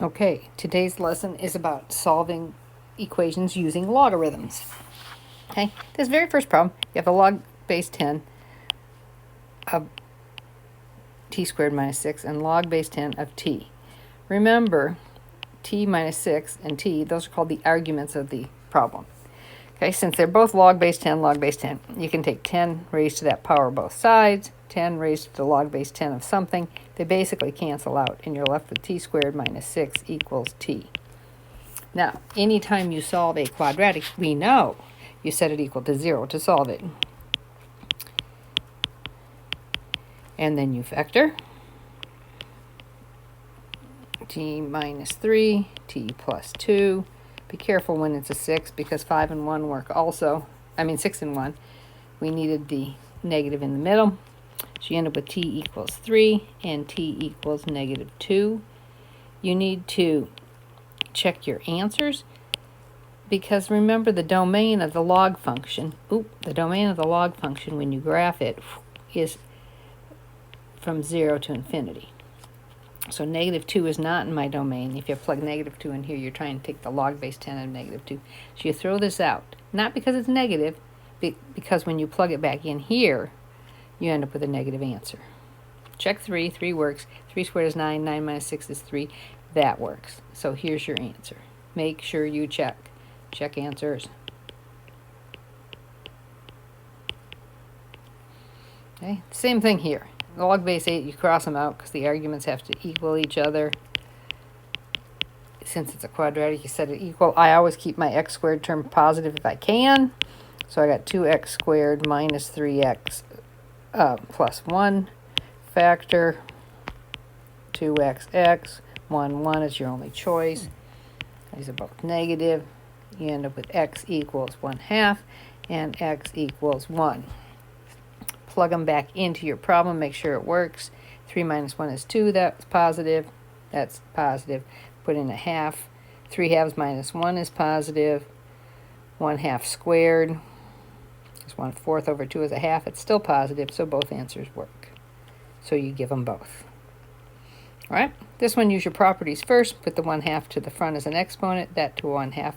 Okay, today's lesson is about solving equations using logarithms. Okay, this very first problem, you have a log base 10 of t squared minus 6 and log base 10 of t. Remember, t minus 6 and t, those are called the arguments of the problem. Okay, since they're both log base 10, you can take 10 raised to that power both sides, 10 raised to the log base 10 of something. They basically cancel out, and you're left with t squared minus 6 equals t. Now, anytime you solve a quadratic, we know you set it equal to 0 to solve it. And then you factor t minus 3, t plus 2. Be careful when it's a 6 because 5 and 1 work also. 6 and 1. We needed the negative in the middle. So you end up with t equals 3 and t equals negative 2. You need to check your answers because remember the domain of the log function. The domain of the log function when you graph it is from 0 to infinity. So negative 2 is not in my domain. If you plug negative 2 in here, you're trying to take the log base 10 of negative 2. So you throw this out. Not because it's negative, because when you plug it back in here, you end up with a negative answer. Check 3. 3 works. 3 squared is 9. 9 minus 6 is 3. That works. So here's your answer. Make sure you check. Check answers. Okay, same thing here. Log base 8, you cross them out because the arguments have to equal each other. Since it's a quadratic, you set it equal. I always keep my x squared term positive if I can. So I got 2x squared minus 3x plus 1 factor 2xx. 1, 1 is your only choice. These are both negative. You end up with x equals 1/2 and x equals 1. Plug them back into your problem, make sure it works. 3 minus 1 is 2, that's positive. That's positive. Put in a half. 3/2 minus 1 is positive. 1/2 squared is 1/4 over 2 is a half. It's still positive, so both answers work. So you give them both. All right, this one, use your properties first. Put the 1/2 to the front as an exponent, that to 1/2.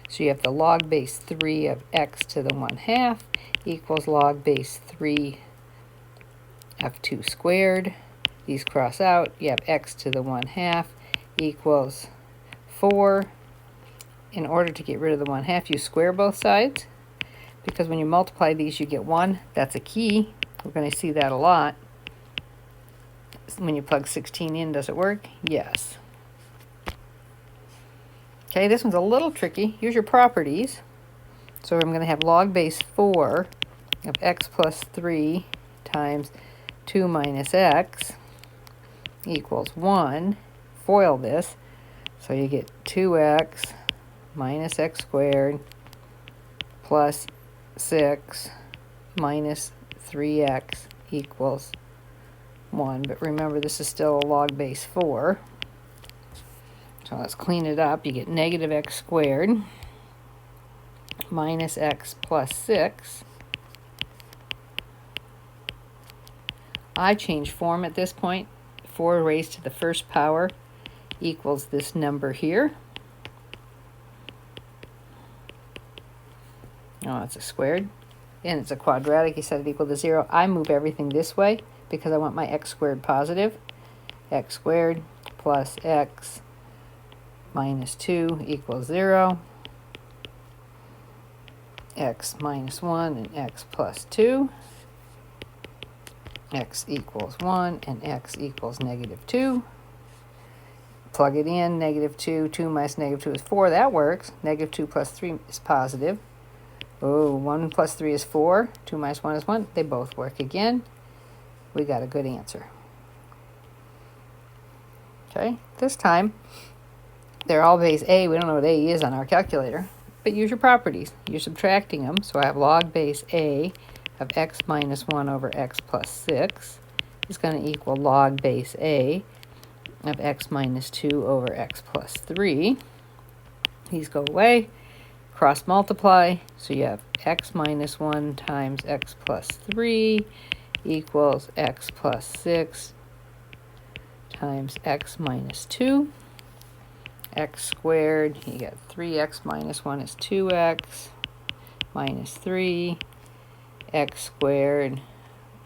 So you have the log base 3 of x to the 1/2 equals log base 3 of 2 squared. These cross out. You have x to the 1/2 equals 4. In order to get rid of the 1/2, you square both sides. Because when you multiply these, you get 1. That's a key. We're going to see that a lot. When you plug 16 in, does it work? Yes. Okay, this one's a little tricky. Use your properties. So I'm going to have log base 4 of x plus 3 times 2 minus x equals 1. Foil this. So you get 2x minus x squared plus 6 minus 3x equals 1. But remember, this is still a log base 4. So let's clean it up. You get negative x squared minus x plus 6. I change form at this point. 4 raised to the first power equals this number here. Oh, it's a squared. And it's a quadratic. You set it equal to 0. I move everything this way because I want my x squared positive. X squared plus x minus 2 equals 0. X minus 1 and x plus 2. X equals 1 and x equals negative 2. Plug it in, negative 2. 2 minus negative 2 is 4. That works. Negative 2 plus 3 is positive. 1 plus 3 is 4. 2 minus 1 is 1. They both work again. We got a good answer. Okay, this time, they're all base A. We don't know what A is on our calculator. But use your properties. You're subtracting them. So I have log base A of x minus 1 over x plus 6 is going to equal log base A of x minus 2 over x plus 3. These go away. Cross multiply. So you have x minus 1 times x plus 3 equals x plus 6 times x minus 2. x squared. You get 3x minus 1 is 2x minus 3, x squared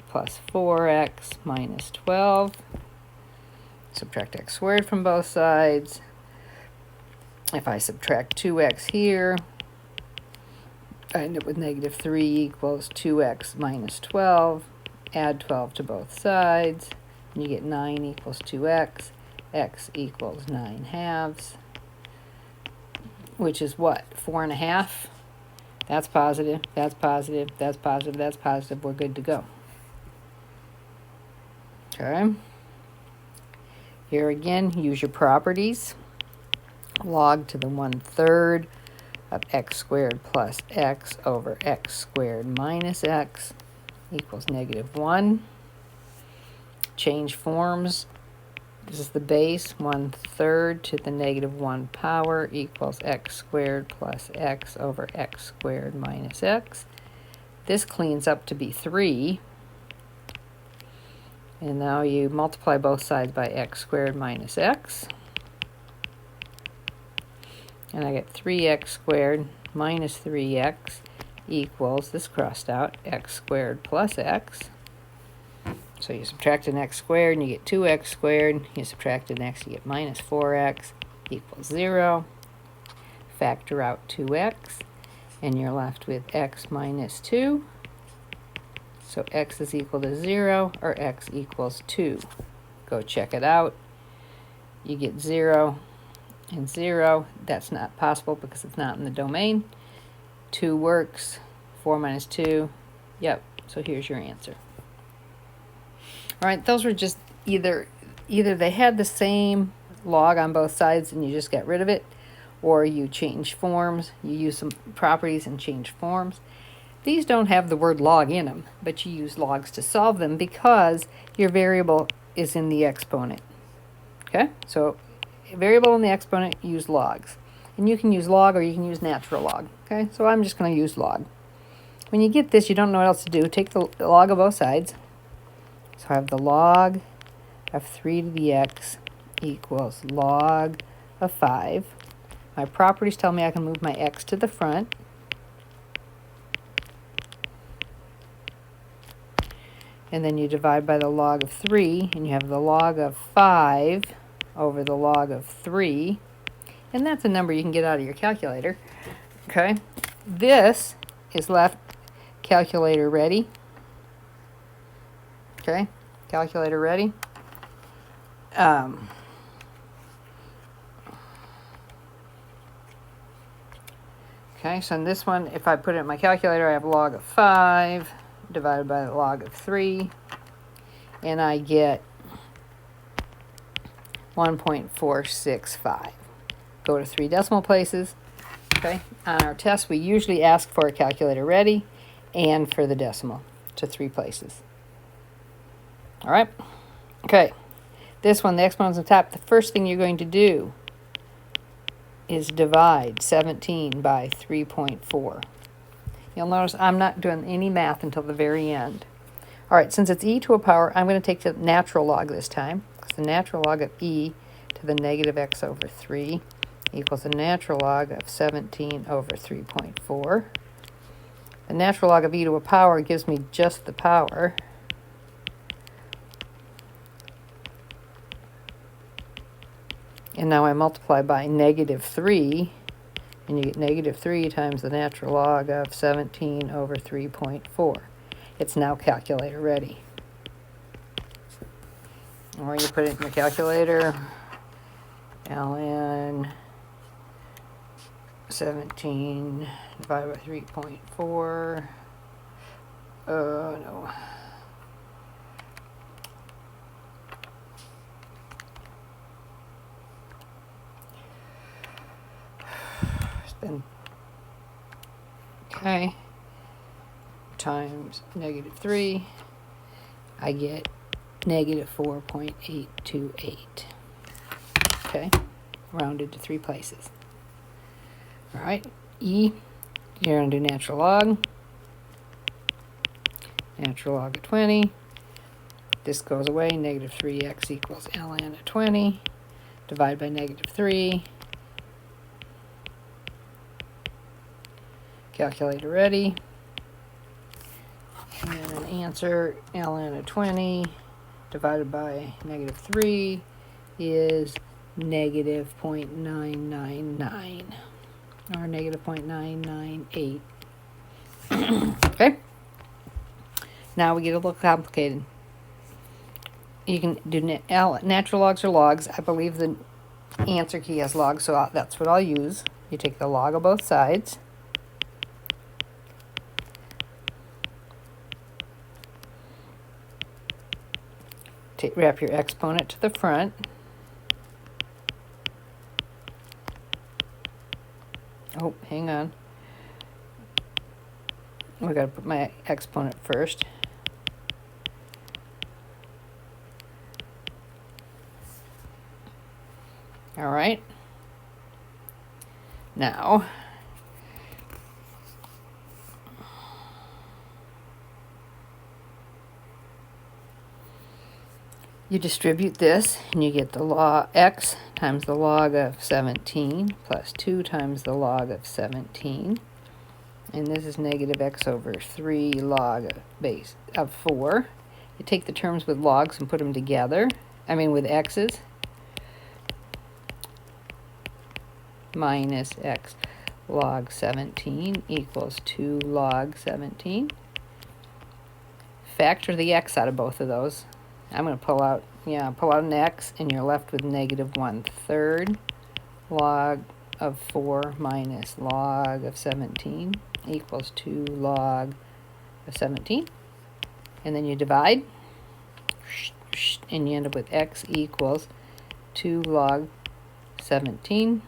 plus 4x minus 12. Subtract x squared from both sides. If I subtract 2x here, I end up with negative 3 equals 2x minus 12. Add 12 to both sides, and you get 9 equals 2x. X equals 9 halves, which is what? 4 1/2? That's positive, that's positive, that's positive, that's positive. We're good to go. Okay. Here again, use your properties. Log to the 1/3 of x squared plus x over x squared minus x equals negative 1. Change forms. This is the base. 1/3 to the negative 1 power equals x squared plus x over x squared minus x. This cleans up to be 3. And now you multiply both sides by x squared minus x. And I get 3x squared minus 3x equals, this crossed out, x squared plus x. So you subtract an x squared and you get 2x squared. You subtract an x, you get minus 4x equals 0. Factor out 2x, and you're left with x minus 2. So x is equal to 0, or x equals 2. Go check it out. You get 0 and 0. That's not possible because it's not in the domain. 2 works. 4 minus 2. Yep, so here's your answer. All right, those were just either they had the same log on both sides and you just got rid of it, or you change forms. You use some properties and change forms. These don't have the word log in them, but you use logs to solve them because your variable is in the exponent. Okay, so a variable in the exponent, use logs. And you can use log or you can use natural log. Okay, so I'm just going to use log. When you get this, you don't know what else to do. Take the log of both sides. So I have the log of 3 to the x equals log of 5. My properties tell me I can move my x to the front. And then you divide by the log of 3, and you have the log of 5 over the log of 3. And that's a number you can get out of your calculator. Okay, this is left calculator ready. Okay, calculator ready. Okay, so in this one, if I put it in my calculator, I have log of 5 divided by the log of 3, and I get 1.465. Go to 3 decimal places. Okay, on our test, we usually ask for a calculator ready and for the decimal to 3 places. All right, okay, this one, the exponent's on top. The first thing you're going to do is divide 17 by 3.4. You'll notice I'm not doing any math until the very end. All right, since it's e to a power, I'm going to take the natural log this time, because the natural log of e to the negative x over 3 equals the natural log of 17 over 3.4. The natural log of e to a power gives me just the power. And now I multiply by negative 3, and you get negative 3 times the natural log of 17 over 3.4. It's now calculator ready. Or you put it in the calculator, ln 17 divided by 3.4. No. Okay, times negative 3, I get negative 4.828. Okay, rounded to 3 places. All right, e, you're going to do natural log. Natural log of 20. This goes away, negative 3x equals ln of 20. Divide by negative 3. Calculator ready. And an answer, ln of 20 divided by negative 3 is negative 0.999 or negative 0.998. Okay? Now we get a little complicated. You can do natural logs or logs. I believe the answer key has logs, so that's what I'll use. You take the log of both sides. Wrap your exponent to the front. Oh, hang on. We got to put my exponent first. All right. Now, you distribute this, and you get the log x times the log of 17 plus 2 times the log of 17. And this is negative x over 3 log base of 4. You take the terms with logs and put them together. With x's. Minus x log 17 equals 2 log 17. Factor the x out of both of those. I'm going to pull out an x, and you're left with negative 1/3 log of 4 minus log of 17 equals 2 log of 17. And then you divide, and you end up with x equals 2 log 17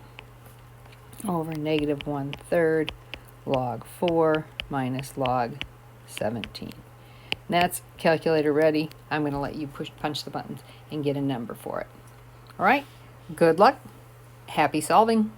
over negative 1/3 log 4 minus log 17. And that's calculator ready. I'm going to let you punch the buttons and get a number for it. All right, good luck. Happy solving.